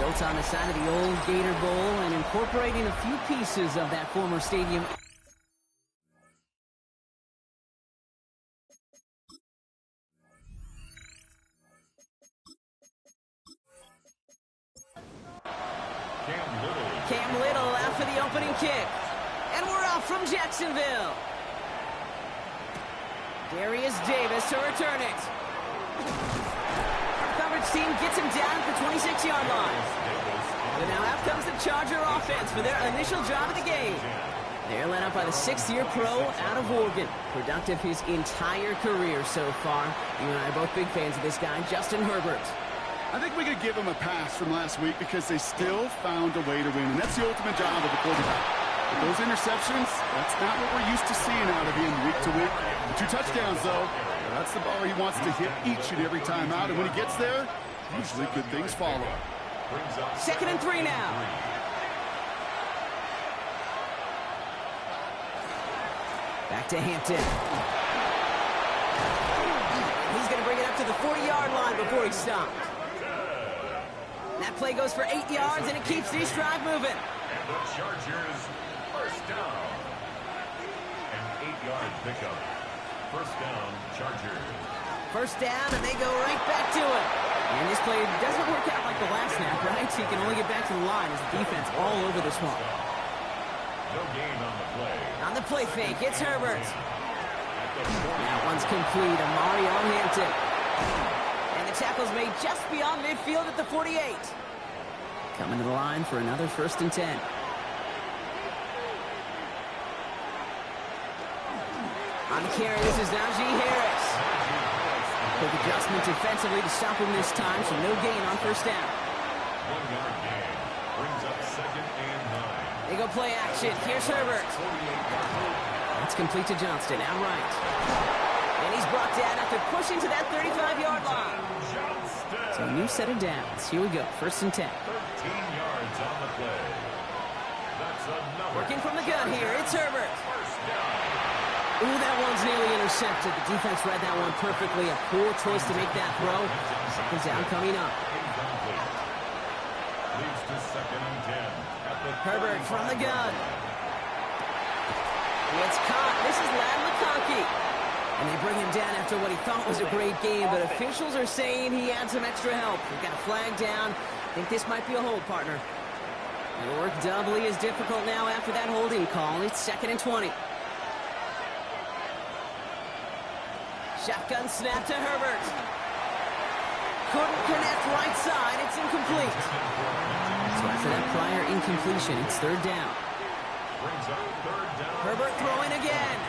Built on the side of the old Gator Bowl and incorporating a few pieces of that former stadium. Cam Little out for the opening kick. And we're off from Jacksonville. Darius Davis to return it. Coverage team gets him down at the 26-yard line. And now out comes the Charger offense for their initial drive of the game. They're led up by the 6th-year pro out of Oregon. Productive his entire career so far. You and I are both big fans of this guy, Justin Herbert. I think we could give them a pass from last week because they still found a way to win, and that's the ultimate job of a quarterback. But those interceptions, that's not what we're used to seeing out of him week to week. The 2 touchdowns, though, that's the ball he wants to hit each and every time out, and when he gets there, usually good things follow. 2nd and 3 now. Back to Hampton. He's going to bring it up to the 40-yard line before he stopped. That play goes for 8 yards, and it keeps this drive moving. And the Chargers, first down. An 8-yard pickup. First down, Chargers. First down, and they go right back to it. And this play doesn't work out like the last snap, right? He can only get back to the line as the defense all over this one. No gain on the play. On the play fake, it's Herbert. That one's complete. Amari on Hampton. And the tackle's made just beyond midfield at the 48. Coming to the line for another 1st and 10. On the carry, this is Najee Harris. Quick adjustment defensively to stop him this time, so no gain on 1st down. 1-yard gain. Brings up 2nd and 9. They go play action. Here's Herbert. That's complete to Johnston, outright. And he's brought down after pushing to that 35-yard line. So a new set of downs. Here we go, 1st and 10. 13 yards on the play. That's another. Working from the gun here, it's Herbert. First down. Ooh, that one's nearly intercepted. The defense read that one perfectly. A poor choice to make that throw. 2nd down coming up. Incomplete. Leads to 2nd and 10. At the Herbert from the gun. It's caught. This is Ladd McConkey. And they bring him down after what he thought was a great game, but officials are saying he had some extra help. We've got a flag down. I think this might be a hold, partner. It'll work doubly as difficult now after that holding call. It's 2nd and 20. Shotgun snap to Herbert. Couldn't connect right side. It's incomplete. So after that prior incompletion, it's 3rd down. Brings up 3rd down. Herbert throwing again.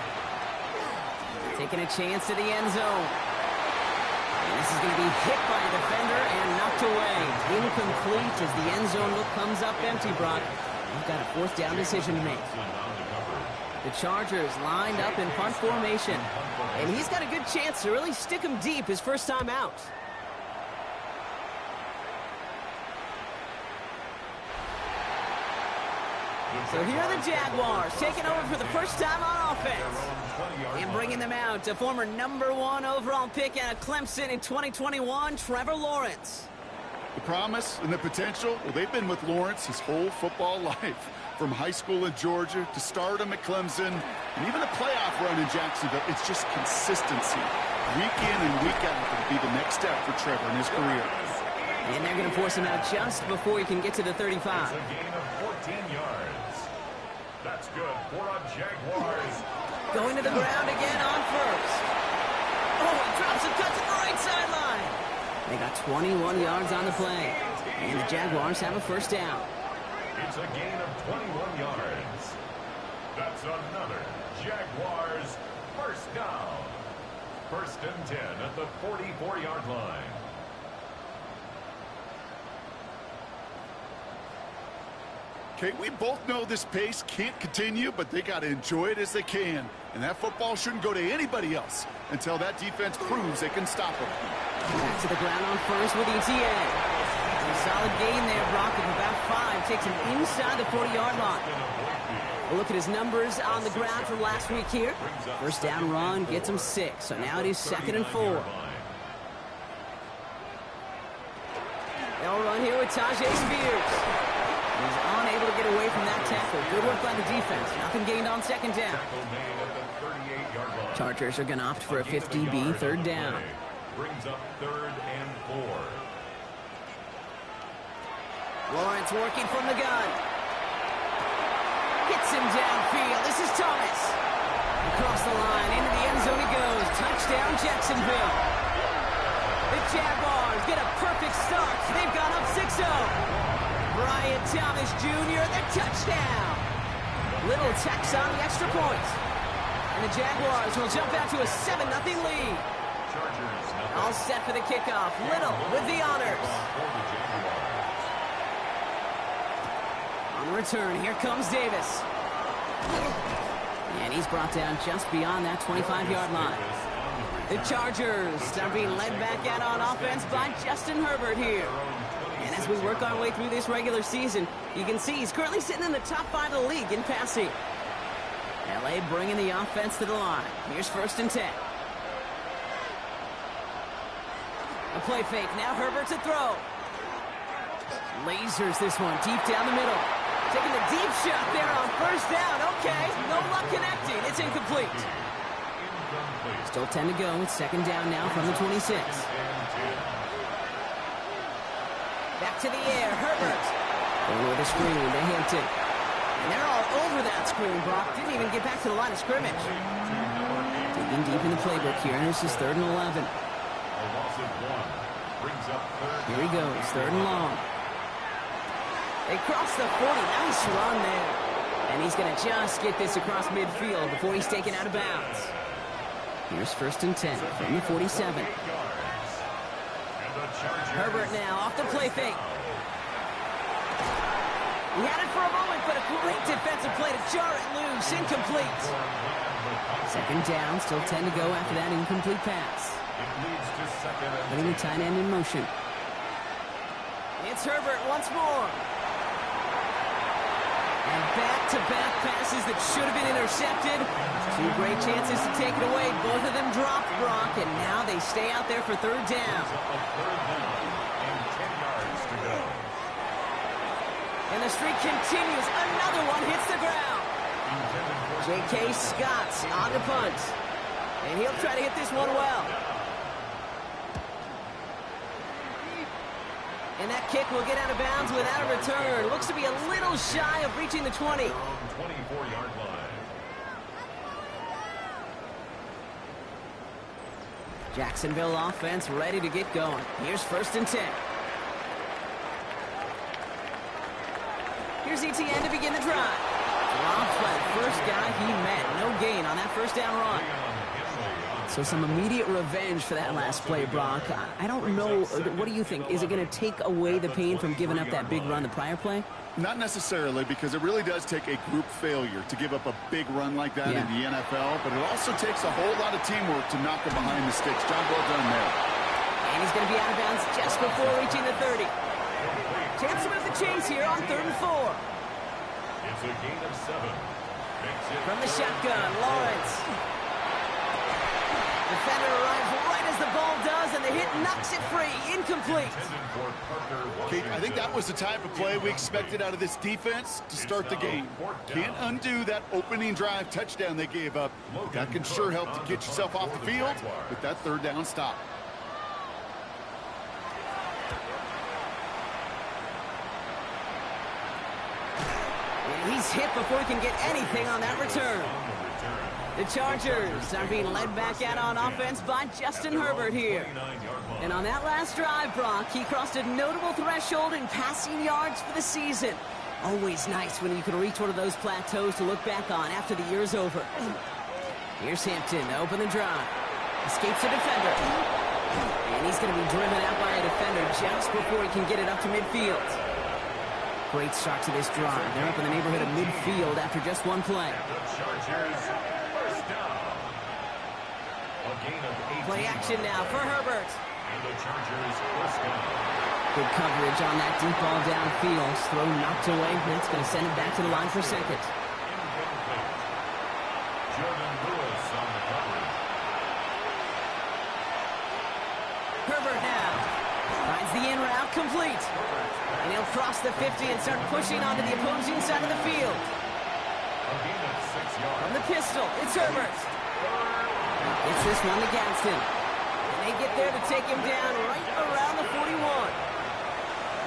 Taking a chance to the end zone. And this is going to be hit by a defender and knocked away. Incomplete as the end zone look comes up empty, Brock. We've got a 4th down decision to make. The Chargers lined up in punt formation. And he's got a good chance to really stick him deep his first time out. So here are the Jaguars taking over for the first time on offense. And bringing them out to former #1 overall pick out of Clemson in 2021, Trevor Lawrence. The promise and the potential, well, they've been with Lawrence his whole football life. From high school in Georgia to stardom at Clemson, and even a playoff run in Jacksonville, it's just consistency. Week in and week out will be the next step for Trevor in his career. And they're going to force him out just before he can get to the 35. It's a gain of 14 yards. That's good for a Jaguars. Going to the ground again on 1st. Oh, he drops and cuts at the right sideline. They got 21 yards on the play. And the Jaguars have a 1st down. It's a gain of 21 yards. That's another Jaguars 1st down. 1st and 10 at the 44-yard line. Okay, we both know this pace can't continue, but they got to enjoy it as they can. And that football shouldn't go to anybody else until that defense proves they can stop them. Back to the ground on 1st with ETA. A solid gain there, Brock, of about 5. Takes him inside the 40-yard line. A look at his numbers on the ground from last week here. 1st down run gets him 6. So now it is 2nd and 4. They'll run here with Tajay Spears. He's unable to get away from that tackle. Good work by the defense. Nothing gained on second down. Chargers are going to opt for a 50 DB, third down. Brings up 3rd and 4. Lawrence working from the gun. Hits him downfield. This is Thomas. Across the line, into the end zone he goes. Touchdown, Jacksonville. The Jaguars get a perfect start. They've gone up 6-0. Brian Thomas Jr., the touchdown. Little tax on the extra point. And the Jaguars will jump out to a 7-0 lead. All set for the kickoff. Little with the honors. On return, here comes Davis. And he's brought down just beyond that 25-yard line. The Chargers are being led back out on offense by Justin Herbert here. And as we work our way through this regular season, you can see he's currently sitting in the top 5 of the league in passing. LA bringing the offense to the line. Here's 1st and 10. A play fake. Now Herbert to throw. Lasers this one deep down the middle. Taking the deep shot there on 1st down. Okay, no luck connecting. It's incomplete. Still 10 to go. It's 2nd down now from the 26. Back to the air. Herbert. Over the screen to Hampton. And they're all over that screen. Brock didn't even get back to the line of scrimmage. Digging deep in the playbook here. And this is 3rd and 11. Here he goes. 3rd and long. They cross the 40. Nice run there. And he's going to just get this across midfield before he's taken out of bounds. Here's 1st and 10 from the 47. Herbert now off the play fake. He had it for a moment, but a great defensive play to jar it loose. Incomplete. 2nd down, still 10 to go after that incomplete pass. Putting the tight end in motion. It's Herbert once more. And back-to-back passes that should have been intercepted. 2 great chances to take it away. Both of them dropped, Brock, and now they stay out there for 3rd down. And the streak continues. Another one hits the ground. J.K. Scott on the punt. And he'll try to hit this one well. And that kick will get out of bounds without a return. Looks to be a little shy of reaching the 20. 24-yard line. Jacksonville offense ready to get going. Here's 1st and 10. Here's ETN to begin the drive. Dropped by the first guy he met. No gain on that 1st down run. So some immediate revenge for that last play, Brock. I don't know. What do you think? Is it going to take away the pain from giving up that big run the prior play? Not necessarily, because it really does take a group failure to give up a big run like that in the NFL, but it also takes a whole lot of teamwork to knock it behind the sticks. Job well done there. And he's going to be out of bounds just before reaching the 30. Chance to move the chains here on 3rd and 4. It's a gain of 7. From the shotgun, Lawrence. Defender arrives right as the ball does, and the hit knocks it free. Incomplete. Kate, I think that was the type of play we expected out of this defense to start the game. Can't undo that opening drive touchdown they gave up. That can sure help to get yourself off the field with that 3rd down stop. And he's hit before he can get anything on that return. The Chargers are being led back out on offense by Justin Herbert here. And on that last drive, Brock, he crossed a notable threshold in passing yards for the season. Always nice when you can reach one of those plateaus to look back on after the year's over. Here's Hampton to open the drive. Escapes a defender. And he's going to be driven out by a defender just before he can get it up to midfield. Great start to this drive. They're up in the neighborhood of midfield after just one play. Play action now for Herbert. Good coverage on that deep ball downfield. Throw knocked away. That's going to send it back to the line for 2nd. Herbert now finds the in route complete. And he'll cross the 50 and start pushing onto the opposing side of the field. From the pistol, it's Herbert. It's this one to Gadsden. And they get there to take him down right around the 41.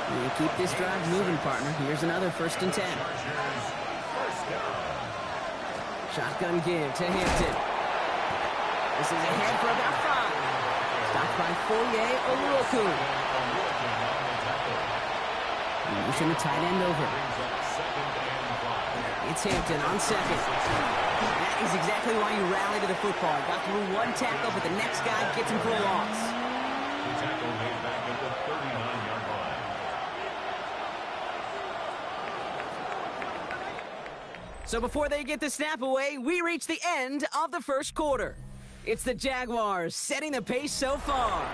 You keep this drive moving, partner. Here's another 1st and 10. Shotgun give to Hampton. This is ahead for about 5. Stopped by Foye Oluoku. Motion the tight end over. It's Hampton on 2nd. That is exactly why you rally to the football. Got through one tackle, but the next guy gets him for a loss. The tackle made back at the 39-yard line. So before they get the snap away, we reach the end of the 1st quarter. It's the Jaguars setting the pace so far.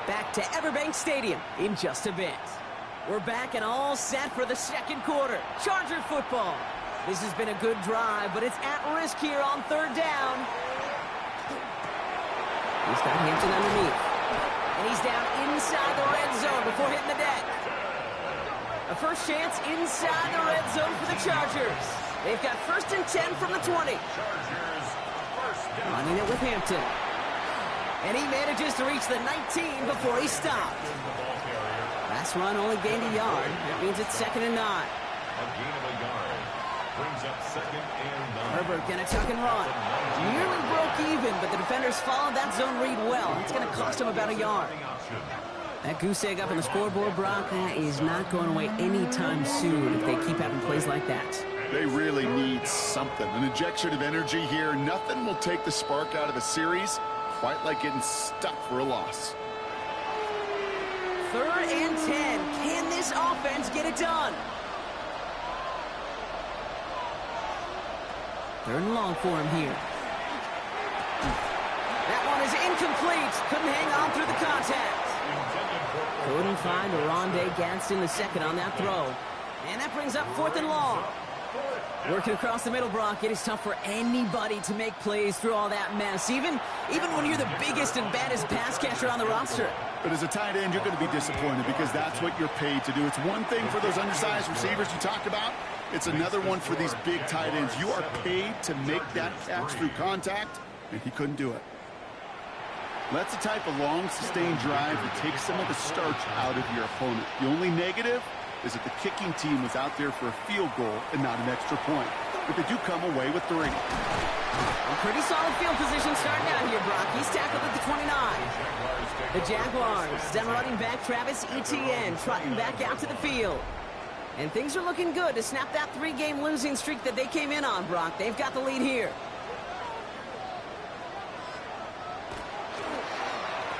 Back to Everbank Stadium in just a bit. We're back and all set for the 2nd quarter. Charger football. This has been a good drive, but it's at risk here on 3rd down. He's got Hampton underneath. And he's down inside the red zone before hitting the deck. A first chance inside the red zone for the Chargers. They've got 1st and 10 from the 20. Running it with Hampton. And he manages to reach the 19 before he stopped. Last run only gained a yard. That means it's 2nd and 9. A gain of a yard. Brings up 2nd and 9. Herbert gonna tuck and run. Nearly broke even, but the defenders followed that zone read well. It's gonna cost him about a yard. That goose egg up on the scoreboard, Brock, that is not going away anytime soon if they keep having plays like that. They really need something. An injection of energy here. Nothing will take the spark out of a series quite like getting stuck for a loss. 3rd and 10. Can this offense get it done? 3rd and long for him here. That one is incomplete. Couldn't hang on through the contact. Couldn't find Oronde Gadsden the 2nd on that throw. And that brings up 4th and long. Working across the middle, Brock, it is tough for anybody to make plays through all that mess, even when you're the biggest and baddest pass catcher on the roster. But as a tight end, you're going to be disappointed because that's what you're paid to do. It's one thing for those undersized receivers you talk about. It's another one for these big tight ends. You are paid to make that catch through contact, and he couldn't do it. That's the type of long, sustained drive that takes some of the starch out of your opponent. The only negative is that the kicking team was out there for a field goal and not an extra point. But they do come away with 3. A pretty solid field position starting out here, Brock. He's tackled at the 29. The Jaguars, then running back Travis Etienne, trotting back out to the field. And things are looking good to snap that 3-game losing streak that they came in on, Brock. They've got the lead here.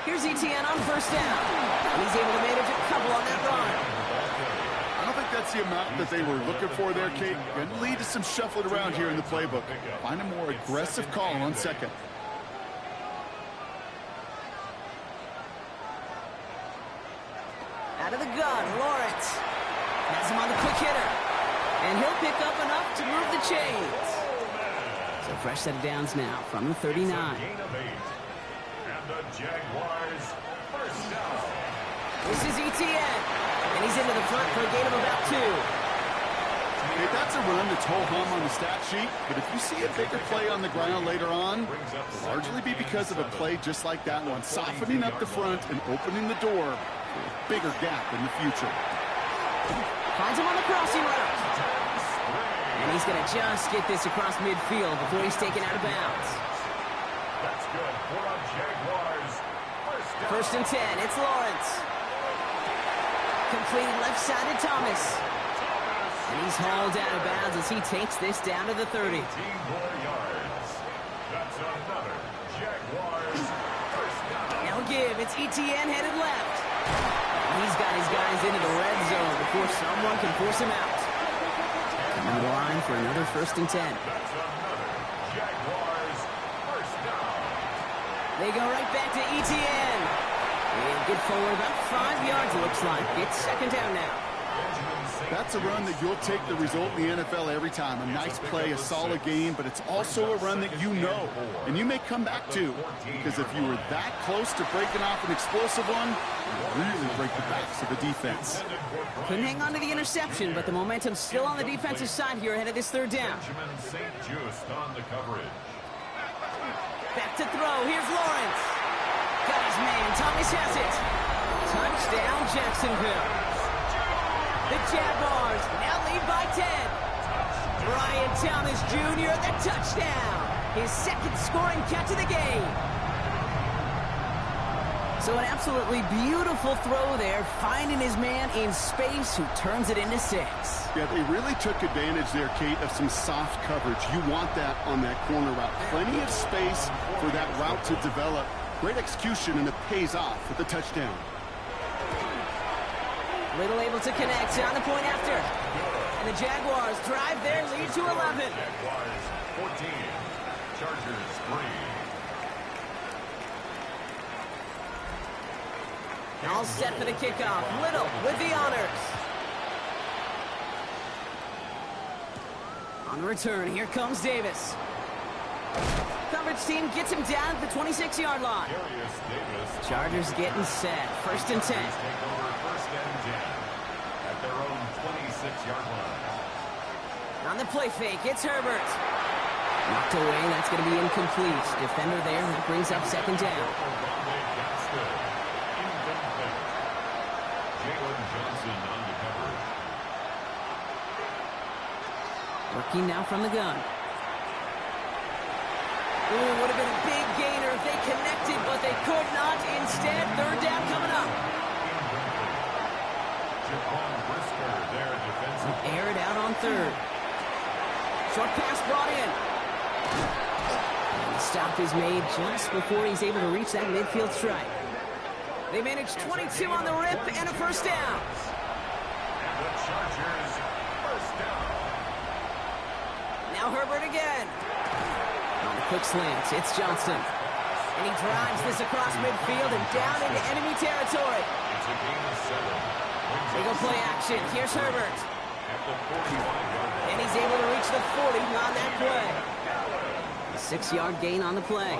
Here's Etienne on 1st down. And he's able to manage a couple on that run. I don't think that's the amount that they were looking for there, Kate. Going to lead to some shuffling around here in the playbook. Find a more aggressive call on 2nd. Out of the gun, Lawrence. Has him on the quick hitter. And he'll pick up enough to move the chains. So fresh set of downs now from the 39. Gain of 8. And the Jaguars 1st down. This is Etienne. And he's into the front for a gain of about 2. Hey, that's a run that's ho-hum on the stat sheet, but if you see a bigger play on the ground later on, it'll largely be because of a play just like that one, softening up the front and opening the door for a bigger gap in the future. Finds him on the crossing route. And he's going to just get this across midfield before he's taken out of bounds. That's good for a Jaguars 1st down. 1st and 10, it's Lawrence. Completed left side to Thomas. And he's hauled out of bounds as he takes this down to the 30. 18 more yards. That's another Jaguars 1st down. Now give, it's Etienne headed left. He's got his guys into the red zone before someone can force him out. Coming to the line for another 1st and 10. That's another Jaguars 1st down. They go right back to Etienne. And get forward about 5 yards, it looks like. It's 2nd down now. Benjamin That's a run that you'll take the result in the NFL every time. A nice play, a solid game, but it's also a run that you know, and you may come back to. Because if you were that close to breaking off an explosive one, you really break the backs of the defense. Couldn't hang on to the interception, but the momentum's still on the defensive side here ahead of this third down. On the coverage. Back to throw. Here's Lawrence. Got his man. Thomas has it. Touchdown, Jacksonville. The Jaguars now lead by 10. Brian Thomas Jr. the touchdown. His second scoring catch of the game. So an absolutely beautiful throw there, finding his man in space who turns it into 6. Yeah, they really took advantage there, Kate, of some soft coverage. You want that on that corner route. Plenty of space for that route to develop. Great execution, and it pays off with the touchdown. Little able to connect on the point after. And the Jaguars drive their lead to 11. Jaguars 14, Chargers 3. All set for the kickoff. Little with the honors. On the return, here comes Davis. Coverage team gets him down at the 26-yard line. Chargers getting set. First and 10. Take over first and 10 at their own 26-yard line. On the play fake, it's Herbert. Knocked away, that's going to be incomplete. Defender there, that brings up second down. Working now from the gun. Ooh, would have been a big gainer if they connected, but they could not. Instead, third down coming up. Aired out on third. Short pass brought in. And the stop is made just before he's able to reach that midfield strike. They managed 22 on the rip and a first down. And the Chargers first down. Now Herbert again. On the quick slant, it's Johnston. And he drives this across midfield and down into enemy territory. It's a gain of 7. They go play action. Here's Herbert. At the 45-yard line. And he's able to reach the 40 on that play. A 6-yard gain on the play.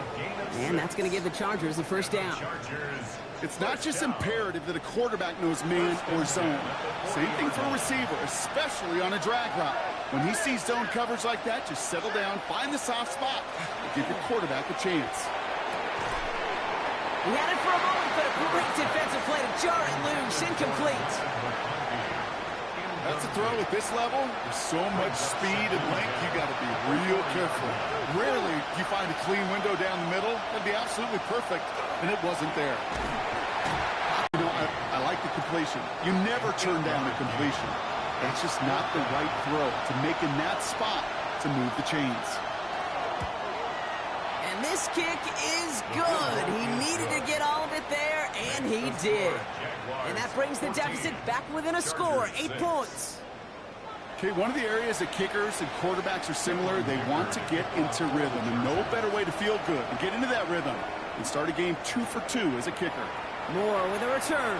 And that's going to give the Chargers the first down. It's not just imperative that a quarterback knows man or zone. Same thing for a receiver, especially on a drag route. When he sees zone coverage like that, just settle down, find the soft spot, and give your quarterback a chance. He had it for a moment, but a great defensive play to jar it loose, incomplete. That's a throw at this level. With so much speed and length, you got to be real careful. Rarely do you find a clean window down the middle. That'd be absolutely perfect, and it wasn't there. You know, I like the completion. You never turn down a completion. That's just not the right throw to make in that spot to move the chains. And this kick is good. He needed to get all of it there, and he did. And that brings the deficit back within a score, 8 points. Okay, one of the areas that kickers and quarterbacks are similar, they want to get into rhythm. And no better way to feel good and get into that rhythm and start a game 2 for 2 as a kicker. Moore with a return.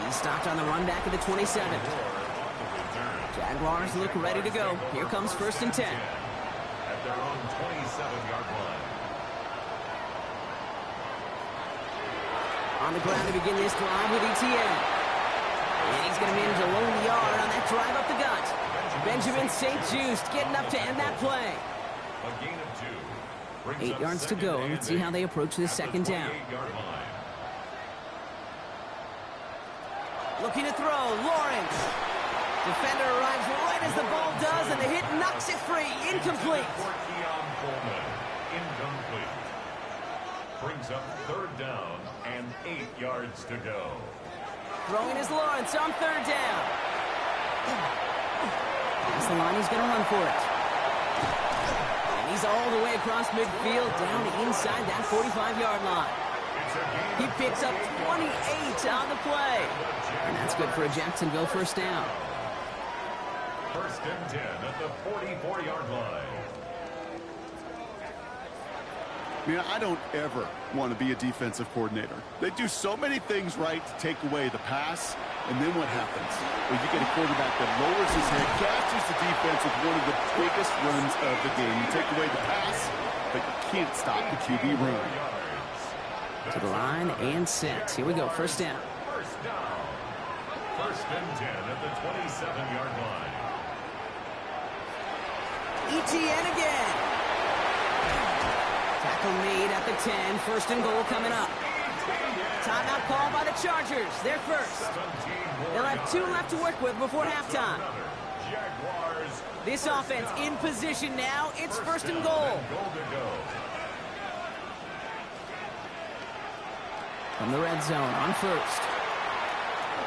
He's stopped on the run back of the 27. Jaguars look ready to go. Here comes first and 10. At their own 27-yard line. On the ground to begin this drive with ETN. And he's going to manage a lone yard on that drive up the gut. Benjamin St. Juste getting up to end that play. A gain of 2. Brings 8 up yards to second go. and Let's see how they approach this second down. 28-yard line. Looking to throw. Lawrence. Defender arrives right as the ball does, and the hit knocks it free. Incomplete. Incomplete. Brings up third down and 8 yards to go. Throwing is Lawrence on third down. That's the line. He's going to run for it. And he's all the way across midfield down inside that 45-yard line. He picks up 28 on the play. And that's good for a Jacksonville first down. First and 10 at the 44-yard line. Man, I don't ever want to be a defensive coordinator. They do so many things right to take away the pass, And then what happens? Well, you get a quarterback that lowers his head, catches the defense with one of the biggest runs of the game. You take away the pass, but you can't stop the QB run. To the line and set. Here we go, first down. First down. First and 10 at the 27-yard line. ETN again. Tackle made at the 10. First and goal coming up. Timeout called by the Chargers. They're first. They'll have 2 left to work with before halftime. This offense in position now. It's first and goal. From the red zone on first.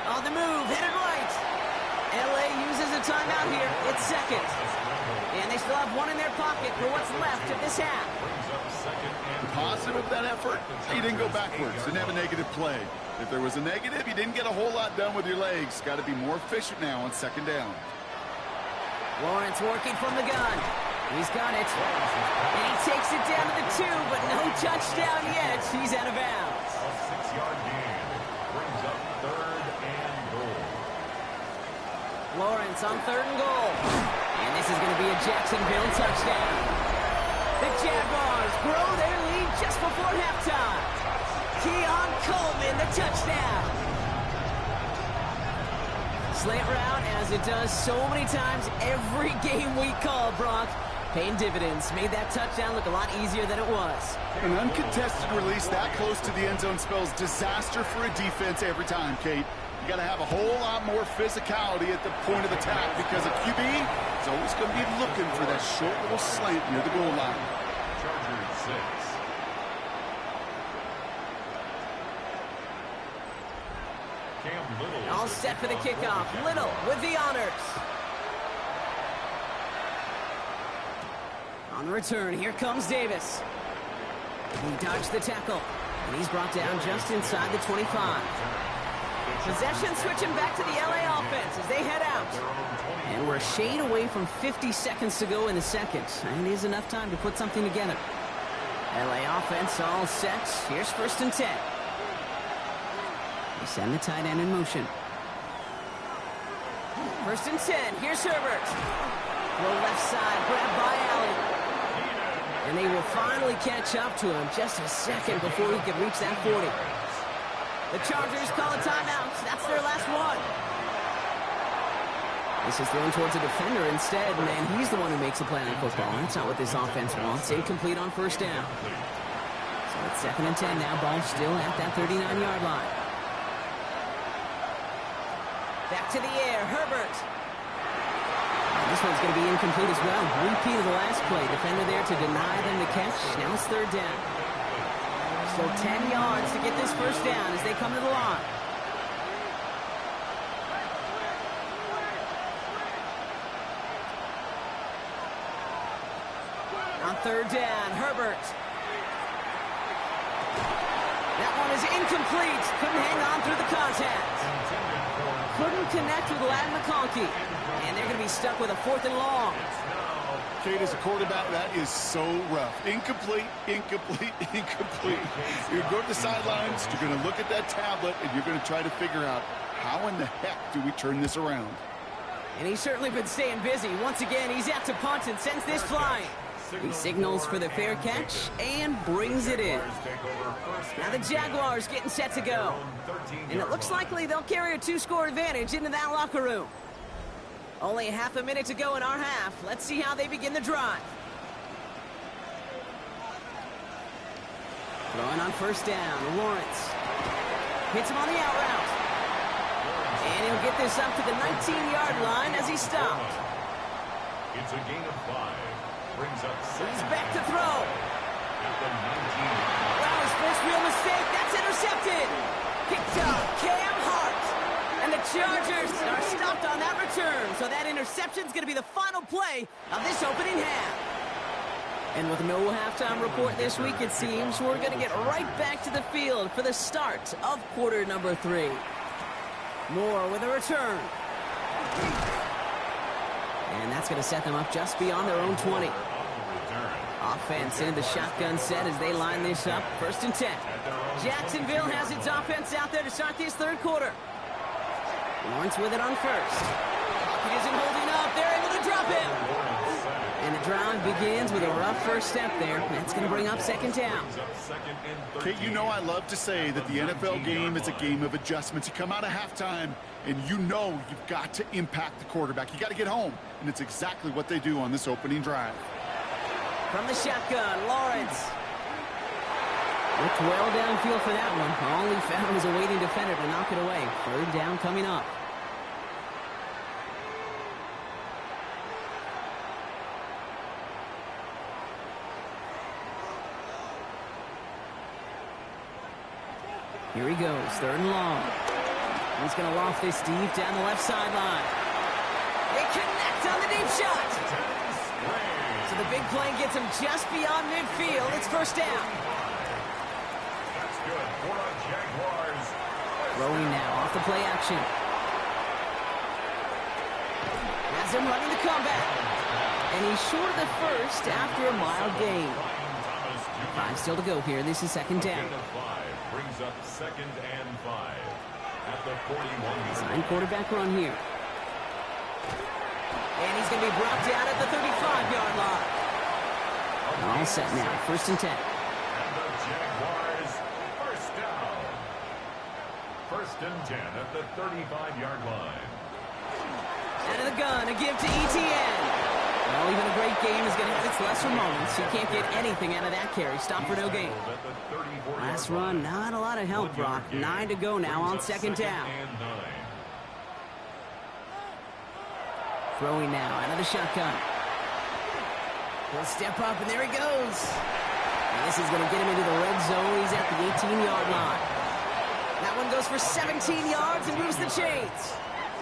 On the move, headed right. LA uses a timeout here. It's second. And they still have 1 in their pocket for what's left of this half. The positive of that effort, he didn't go backwards, didn't have a negative play. If there was a negative, you didn't get a whole lot done with your legs. Got to be more efficient now on second down. Lawrence working from the gun. He's got it. And he takes it down to the 2, but no touchdown yet. He's out of bounds. A 6-yard gain brings up third and goal. Lawrence on third and goal. And this is going to be a Jacksonville touchdown. The Jaguars grow their lead just before halftime. Keon Coleman, the touchdown. Slant route, as it does so many times every game we call, Brock. Paying dividends. Made that touchdown look a lot easier than it was. An uncontested release that close to the end zone spells disaster for a defense every time, Kate. You got to have a whole lot more physicality at the point of attack because a QB is always going to be looking for that short little slant near the goal line. Chargers 6. Cam Little. All set for the kickoff. Little with the honors. On the return, here comes Davis. He dodged the tackle, and he's brought down just inside the 25. Possession switching back to the LA offense as they head out. And we're a shade away from 50 seconds to go in the second. And it is enough time to put something together. LA offense all set. Here's first and 10. They send the tight end in motion. First and 10. Here's Herbert. Roll left side, grabbed by Allen. And they will finally catch up to him just a second before he can reach that 40. The Chargers call a timeout. That's their last one. This is thrown towards a defender instead, and he's the one who makes the play on football. That's not what this offense wants. Incomplete on first down. So it's second and 10 now. Ball still at that 39-yard line. Back to the air. Herbert. This one's going to be incomplete as well. Repeat of the last play. Defender there to deny them the catch. Now it's third down. Still 10 yards to get this first down as they come to the line. On third down, Herbert. That one is incomplete. Couldn't hang on through the contact. Couldn't connect with Ladd McConkey. And they're going to be stuck with a fourth and long. Kate, as a quarterback, that is so rough. Incomplete, incomplete, incomplete. You're going to go to the sidelines, you're going to look at that tablet, and you're going to try to figure out how in the heck do we turn this around. And he's certainly been staying busy. Once again, he's out to punt and sends this flying. He signals for the fair catch and brings it in. Now the Jaguars getting set to go. And it looks likely they'll carry a 2-score advantage into that locker room. Only half a minute to go in our half. Let's see how they begin the drive. Throwing on first down, Lawrence. Hits him on the out route. And he'll get this up to the 19-yard line as he stopped. It's a gain of 5. Brings up 6. He's back to throw. At the 19. Wow, his first real mistake. That's intercepted. Picked up Cam Hart. And the Chargers are stopped on that return. So that interception is going to be the final play of this opening half. And with no halftime report this week, it seems we're going to get right back to the field for the start of quarter number 3. Moore with a return. And that's going to set them up just beyond their own 20. Offense into the shotgun set as they line this up. First and 10. Jacksonville has its offense out there to start this third quarter. Lawrence with it on first. Pocket isn't holding up. They're able to drop him. And the drive begins with a rough first step there. That's going to bring up second down. Kate, you know I love to say that the NFL game is a game of adjustments. You come out of halftime, and you know you've got to impact the quarterback. You got to get home, and it's exactly what they do on this opening drive. From the shotgun, Lawrence. Looked well downfield for that one. All he found was a waiting defender to knock it away. Third down coming up. Here he goes, third and long. He's going to loft this deep down the left sideline. They connect on the deep shot. So the big play gets him just beyond midfield. It's first down. That's good for the Jaguars. Throwing now off the play action. Has him running the comeback. And he's short of the first after a mild gain. 5 still to go here. This is second down. Brings up second and 5 at the 41. Design quarterback run here. And he's going to be brought down at the 35-yard line. All set now. First and 10. And the Jaguars first down. First and 10 at the 35-yard line. Out of the gun, a give to ETN. Well, even a great game is going to have its lesser moments. You can't get anything out of that carry. Stop for no gain. Last run, not a lot of help, Brock. 9 to go now on second down. Throwing now out of the shotgun. He'll step up, and there he goes. And this is going to get him into the red zone. He's at the 18-yard line. That one goes for 17 yards and moves the chains.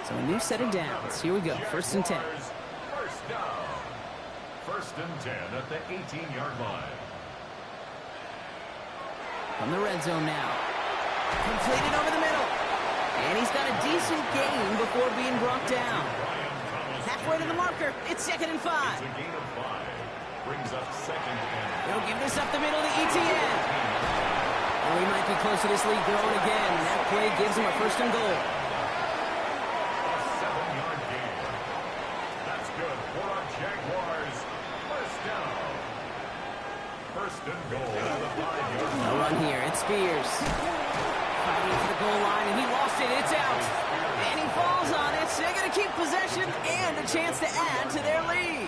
So a new set of downs. Here we go, first and 10. First down. First and 10 at the 18-yard line. From the red zone now. Completed over the middle. And he's got a decent gain before being brought down. Halfway to the marker. It's second and 5. It's a gain of 5. Brings up second and... They'll give this up the middle to ETN. Well, he might be close to this lead growing again. That play gives him a first and goal. A 7-yard gain. That's good for our Jaguars. First down. First and goal at the 5-yard line. No run here. It's Spears. Fighting to the goal line, and he lost it. It's out. And he falls on it. So they're going to keep possession and a chance to add to their lead.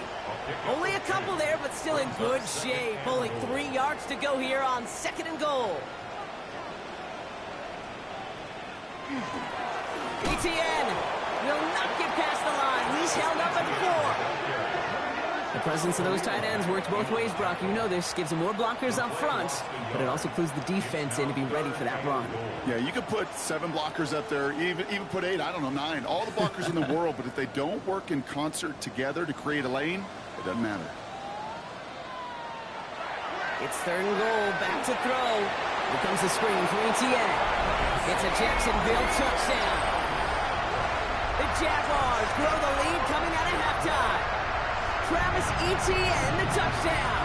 Only a couple there, but still in good shape. Only 3 yards to go here on second and goal. ETN will not get past the line. He's held up at the 4. The presence of those tight ends works both ways, Brock. You know this. Gives them more blockers up front, but it also clues the defense in to be ready for that run. Yeah, you could put 7 blockers up there, even put 8, I don't know, 9. All the blockers in the world, but if they don't work in concert together to create a lane, it doesn't matter. It's third and goal. Back to throw. Here comes the screen for ETN. It's a Jacksonville touchdown. The Jaguars grow the lead coming out of halftime. Travis Etienne, the touchdown.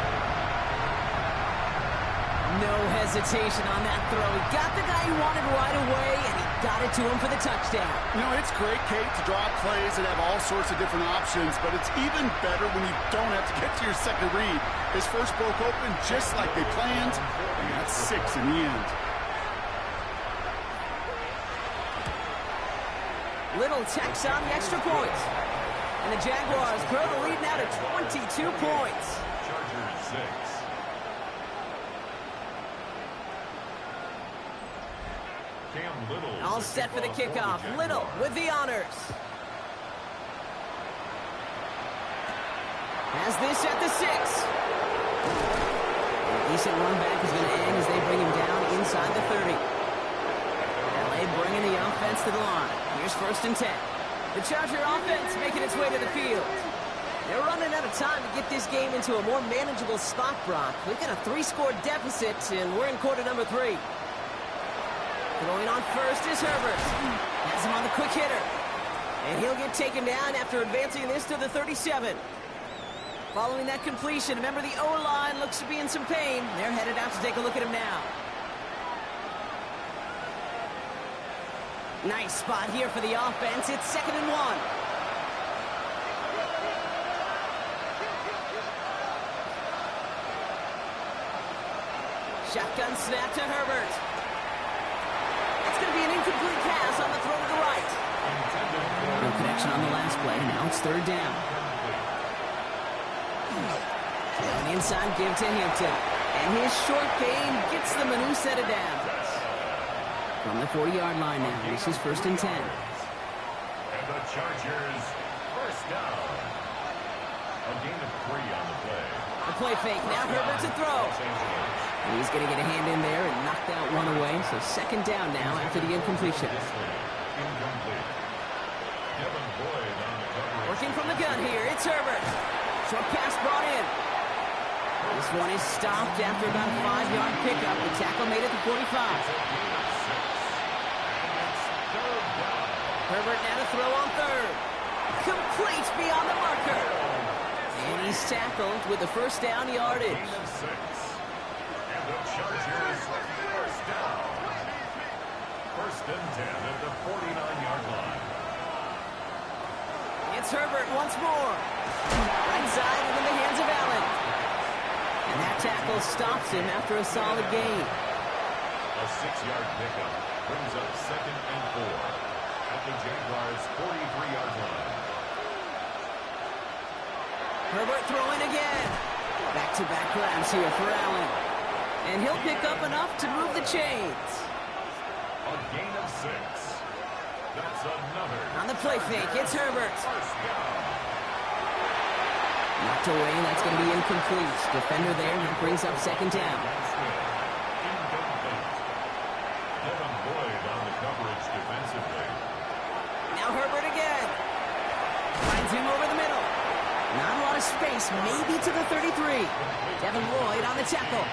No hesitation on that throw. He got the guy he wanted right away, and he got it to him for the touchdown. You know, it's great, Kate, to draw plays and have all sorts of different options, but it's even better when you don't have to get to your second read. His first broke open just like they planned, and that's 6 in the end. Little tacks on the extra point. And the Jaguars grow the lead now to 22 points. Chargers 6. Cam Little. All set for the kickoff. Little with the honors. Has this at the 6. A decent run back is going to end as they bring him down inside the 30. LA bringing the offense to the line. Here's first and 10. The Charger offense making its way to the field. They're running out of time to get this game into a more manageable spot, Brock. We've got a 3-score deficit, and we're in quarter number 3. Throwing on first is Herbert. Has him on the quick hitter. And he'll get taken down after advancing this to the 37. Following that completion, remember the O-line looks to be in some pain. They're headed out to take a look at him now. Nice spot here for the offense. It's 2nd and 1. Shotgun snap to Herbert. It's going to be an incomplete pass on the throw to the right. No connection on the last play. Now it's 3rd down. An inside give to Hampton. And his short game gets them a new set of downs. From the 40-yard line now. This is 1st and 10. And the Chargers, 1st down. A gain of 3 on the play. The play fake. Now Herbert to throw. And he's going to get a hand in there and knock that one away. So 2nd down now after the incompletion. Incomplete. Devin Boyd on the coverage. Working from the gun here. It's Herbert. Short pass brought in. This one is stopped after about a 5-yard pickup. The tackle made it to 45. Herbert now to throw on 3rd. Complete beyond the marker. And he's tackled with the 1st down yardage. Gain of 6. And the Chargers, 1st down. 1st and 10 at the 49-yard line. It's Herbert once more. Right side and in the hands of Allen. And that tackle stops him after a solid gain. A 6-yard pickup brings up 2nd and 4 at the Jaguars' 43-yard line. Herbert throwing again. Back-to-back grabs here for Allen. And he'll pick up enough to move the chains. A gain of 6. That's another. On the play fake, it's Herbert. 1st down. Knocked away, that's going to be incomplete. Defender there, that brings up 2nd down. Incomplete. Devin Boyd on the coverage defensively. Now Herbert again. Finds him over the middle. Not a lot of space, maybe to the 33. Devin Lloyd on the tackle.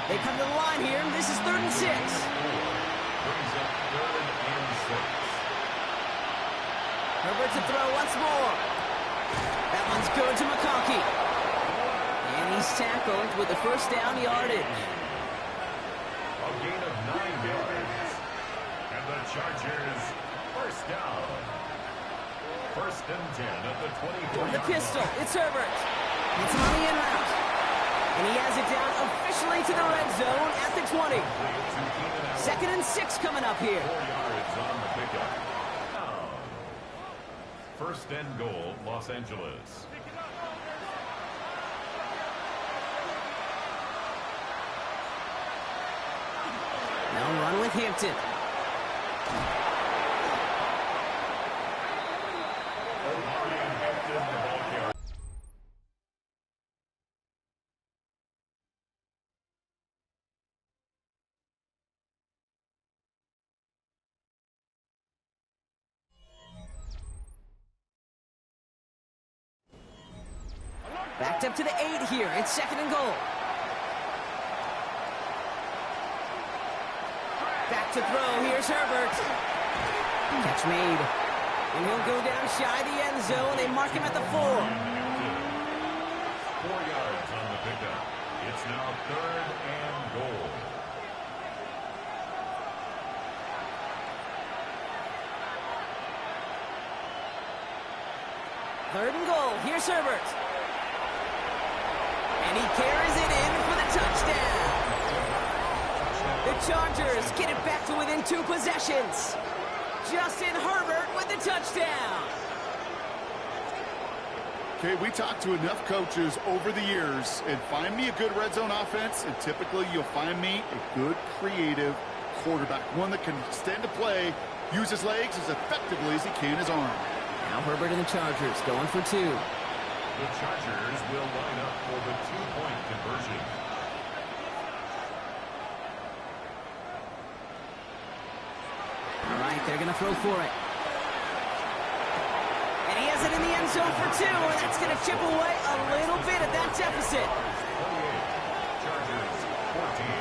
They come to the line here, and this is 3rd and 6. Brings up 3rd and 6. Herbert to throw once more. That one's good to McConkey. And he's tackled with the 1st down yardage. A gain of 9 yards. And the Chargers, 1st down. 1st and 10 at the 24. The pistol, it's Herbert. It's on the in route. And he has it down officially to the red zone at the 20. 2nd and 6 coming up here. 4 yards on the pickup. Down. 1st and goal, Los Angeles. Now run with Hampton. Backed up to the 8 here. It's 2nd and goal. Back to throw. Here's Herbert. Catch made. And he'll go down shy of the end zone. They mark him at the 4. 4 yards on the pickup. It's now 3rd and goal. Third and goal. Here's Herbert. And he carries it in for the touchdown. The Chargers get it back to within 2 possessions. Justin Herbert with the touchdown. Okay, we talked to enough coaches over the years, and find me a good red zone offense, and typically you'll find me a good creative quarterback, one that can extend a play, use his legs as effectively as he can his arm. Now Herbert and the Chargers going for 2. The Chargers will line up for the 2-point conversion. All right, they're going to throw for it. And he has it in the end zone for 2, and that's going to chip away a little bit at that deficit. 28, Chargers 14.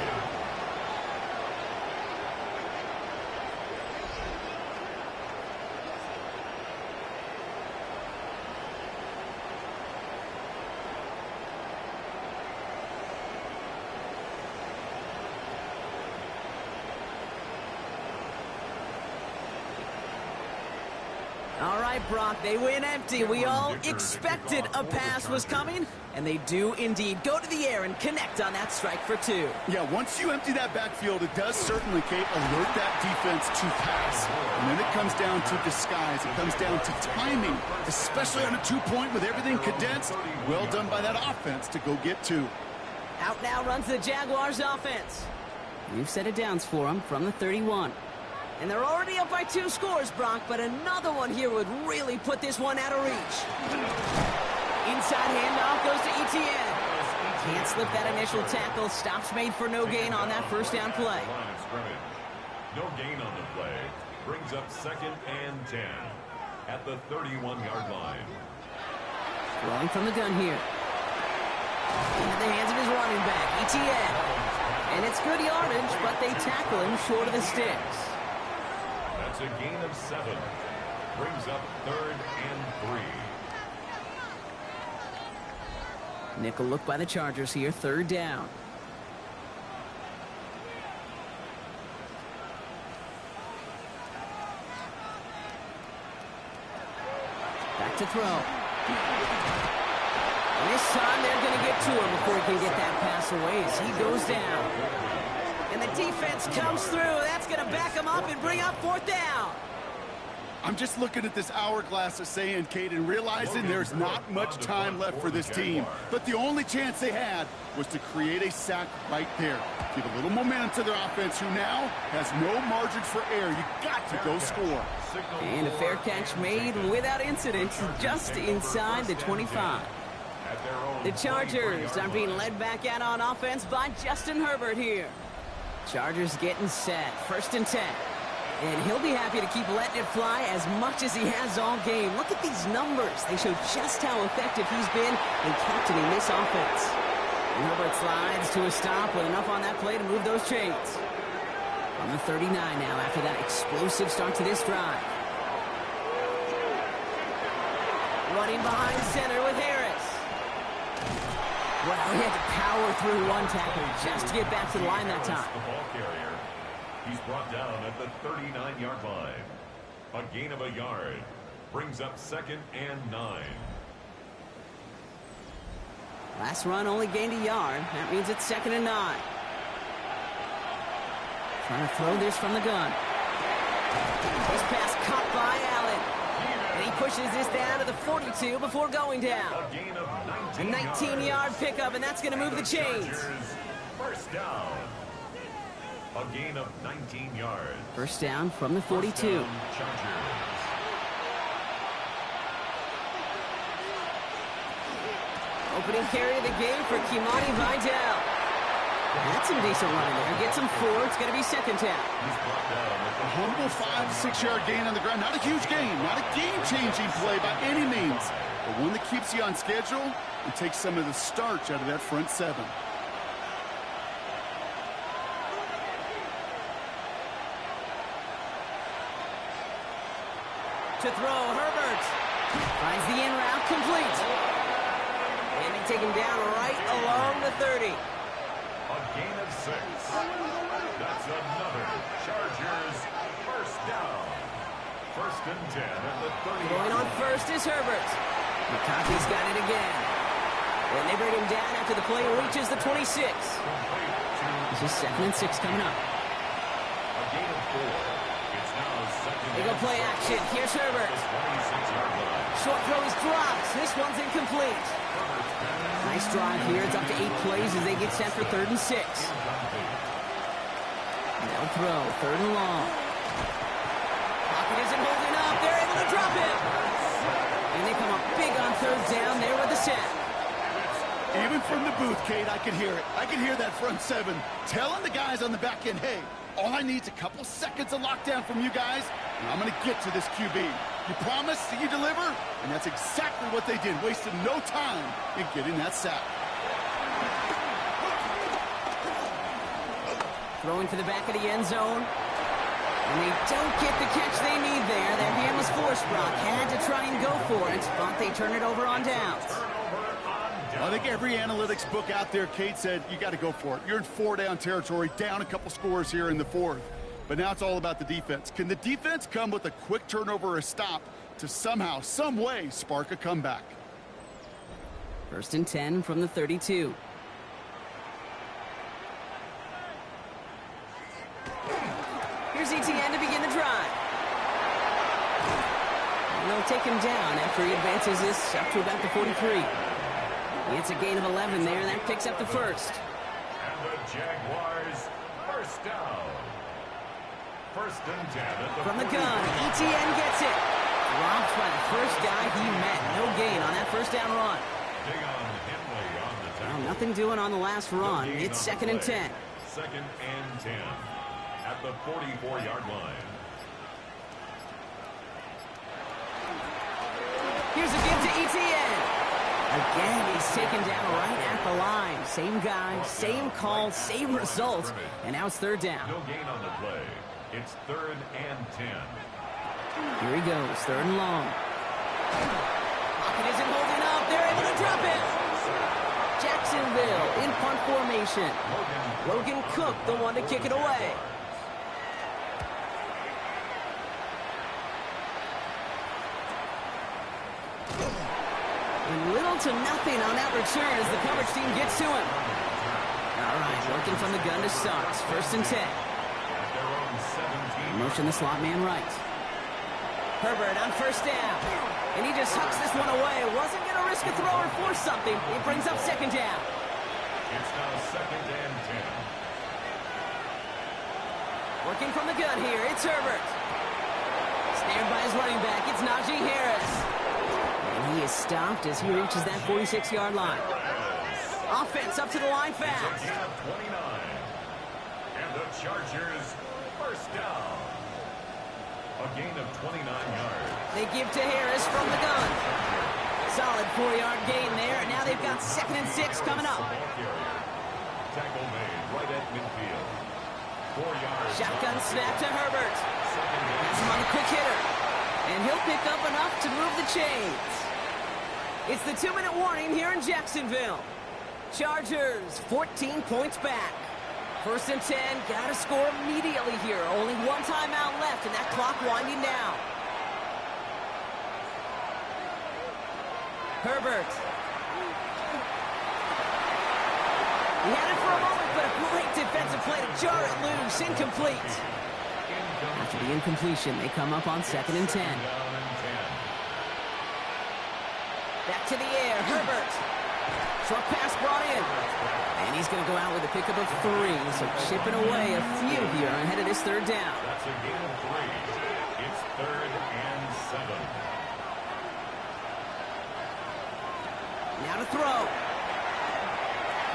right, Brock. They win empty. We all expected a pass was coming, and they do indeed go to the air and connect on that strike for 2. Yeah, once you empty that backfield, it does certainly, Kate, alert that defense to pass. And then it comes down to disguise. It comes down to timing, especially on a 2-point with everything condensed. Well done by that offense to go get 2. Out now runs the Jaguars offense. We've set it downs for them from the 31. And they're already up by 2 scores, Brock, but another one here would really put this one out of reach. Inside handoff goes to Etienne. Can't slip that initial tackle. Stops made for no gain on that first down play. No gain on the play. Brings up 2nd and 10 at the 31-yard line. Throwing from the gun here. Into the hands of his running back, Etienne. And it's good yardage, but they tackle him short of the sticks. That's a gain of 7. Brings up 3rd and 3. Nickel look by the Chargers here, 3rd down. Back to throw. And this time they're going to get to him before he can get that pass away as he goes down. And the defense comes through. That's going to back him up and bring up 4th down. I'm just looking at this hourglass of saying, Kate, and realizing there's not much time left for this team. But the only chance they had was to create a sack right there. Give a little momentum to their offense, who now has no margins for error. You got to go score. And a fair catch made without incident just inside the 25. The Chargers are being led back out on offense by Justin Herbert here. Chargers getting set. 1st and 10. And he'll be happy to keep letting it fly as much as he has all game. Look at these numbers. They show just how effective he's been in captaining this offense. And Herbert slides to a stop with enough on that play to move those chains. On the 39 now after that explosive start to this drive. Running behind center with Harris. Well, he had to power through one tackle just to get back to the line that time. The ball carrier. He's brought down at the 39-yard line. A gain of a yard. Brings up 2nd and 9. Last run only gained a yard. That means it's 2nd and 9. Trying to throw this from the gun. This pass caught by Allen. And he pushes this down to the 42 before going down. A gain of A 19-yard pickup, and that's going to move the chains. First down. A gain of 19 yards. First down from the 42. Chargers. Opening carry of the game for Kimani Vidal. That's some decent running there. Gets him 4. It's going to be 2nd down. A humble 5 to 6 yard gain on the ground. Not a huge gain. Not a game-changing play by any means. But one that keeps you on schedule and takes some of the starch out of that front 7. To throw, Herbert finds the in route complete. And they take him down right along the 30. A gain of 6. That's another Chargers first down. 1st and 10 at the 30. Going on first is Herbert. McConkey's got it again. And they bring him down after the play reaches the 26. This is 2nd and 6 coming up. A gain of 4. They go play action. Here's Herbert. Short throw is dropped. This one's incomplete. Nice drive here. It's up to 8 plays as they get set for 3rd and 6. They'll throw. 3rd and long. Pocket isn't holding up. They're able to drop it. And they come up big on 3rd down there with the sack. Even from the booth, Kate, I could hear it. I could hear that front 7 telling the guys on the back end, hey, all I need is a couple seconds of lockdown from you guys, and I'm going to get to this QB. You promise that you deliver, and that's exactly what they did. Wasted no time in getting that sack. Throwing for the back of the end zone. And they don't get the catch they need there. Their hand was forced, Brock. Had to try and go for it, but they turn it over on downs. I think every analytics book out there, Kate, said you got to go for it. You're in 4-down territory, down a couple scores here in the 4th. But now it's all about the defense. Can the defense come with a quick turnover or a stop to somehow, some way, spark a comeback. 1st and 10 from the 32. Here's ETN to begin the drive. And they'll take him down after he advances this up to about the 43. It's a gain of 11 there, and that picks up the first. And the Jaguars, first down. 1st and 10 at the From the gun, ETN gets it. Dropped by the first guy he met. No gain on that first down run. Well, nothing doing on the last run. It's 2nd and 10. 2nd and 10 at the 44-yard line. Here's a give to ETN. Again, he's taken down right at the line. Same guy, same call, same result. And now it's 3rd down. No gain on the play. It's 3rd and 10. Here he goes, 3rd and long. Pocket isn't holding up. They're able to drop it. Jacksonville in punt formation. Logan Cook, the one to kick it away. And little to nothing on that return as the coverage team gets to him. All right, working from the gun to start. 1st and 10. Motion the slot man right. Herbert on 1st down. And he just hucks this one away. Wasn't going to risk a throw or force something. It brings up 2nd down. It's now 2nd and 10. Working from the gun here, it's Herbert. Snared by his running back, it's Najee Harris. And he is stopped as he reaches that 46-yard line. Offense up to the line fast. It's a gain of 29. And the Chargers, first down. A gain of 29 yards. They give to Harris from the gun. Solid 4-yard gain there, and now they've got 2nd and 6 coming up. Tackle made right at midfield. 4 yards. Shotgun snap to Herbert. Has him on a quick hitter. And he'll pick up enough to move the chains. It's the 2-minute warning here in Jacksonville. Chargers, 14 points back. 1st and 10, gotta score immediately here. Only one timeout left, and that clock winding down. Herbert. He had it for a moment, but a great defensive play to jar it loose. Incomplete. After the incompletion, they come up on 2nd and 10. Back to the air, Herbert. Short pass brought in. And he's going to go out with a pickup of 3, so chipping away a few here ahead of this 3rd down. That's a gain of 3. It's 3rd and 7. Now to throw.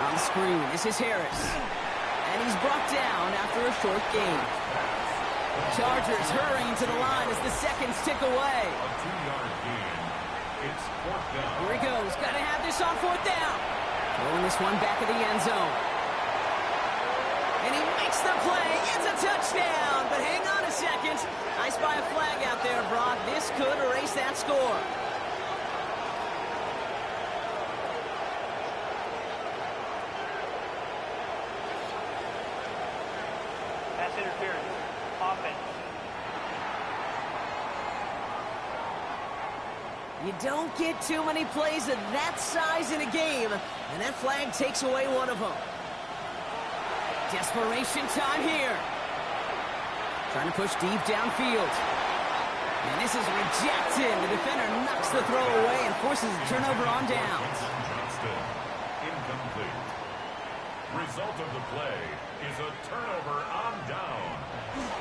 On the screen, this is Harris. And he's brought down after a short gain. Chargers hurrying to the line as the seconds tick away. A 2-yard gain. It's 4th down. Here he goes. Got to have this on 4th down. Throwing this one back of the end zone. And he makes the play. It's a touchdown. But hang on a second. I spy a flag out there, Brock. This could erase that score. Pass interference. Offense. You don't get too many plays of that size in a game, and that flag takes away one of them. Desperation time here. Trying to push deep downfield. And this is rejected. The defender knocks the throw away and forces a turnover on downs. Incomplete. Result of the play is a turnover on down.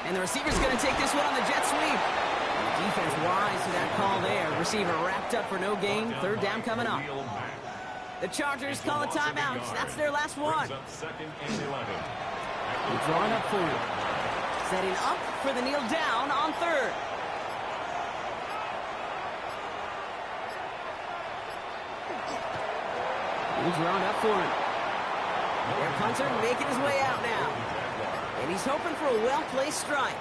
And the receiver's going to take this one on the jet sweep. And the defense wise to that call there. Receiver wrapped up for no gain. 3rd down coming up. The Chargers call a timeout. That's their last one. 2nd and 11. They're drawing up for it. Setting up for the kneel down on 3rd. He's drawn up for him. Their punter making his way out now. And he's hoping for a well-placed strike.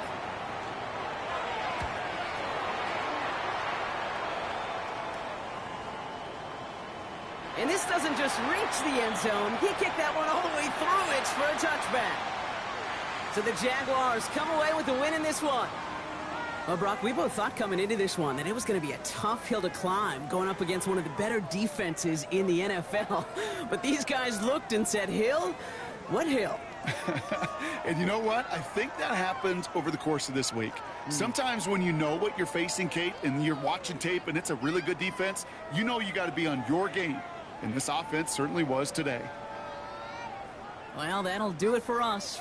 And this doesn't just reach the end zone. He kicked that one all the way through it for a touchback. So the Jaguars come away with the win in this one. Well, Brock, we both thought coming into this one that it was going to be a tough hill to climb going up against one of the better defenses in the NFL. But these guys looked and said, hill? What hill? And you know what? I think that happened over the course of this week. Sometimes when you know what you're facing, Kate, and you're watching tape and it's a really good defense, you know you got to be on your game. And this offense certainly was today. Well, that'll do it for us.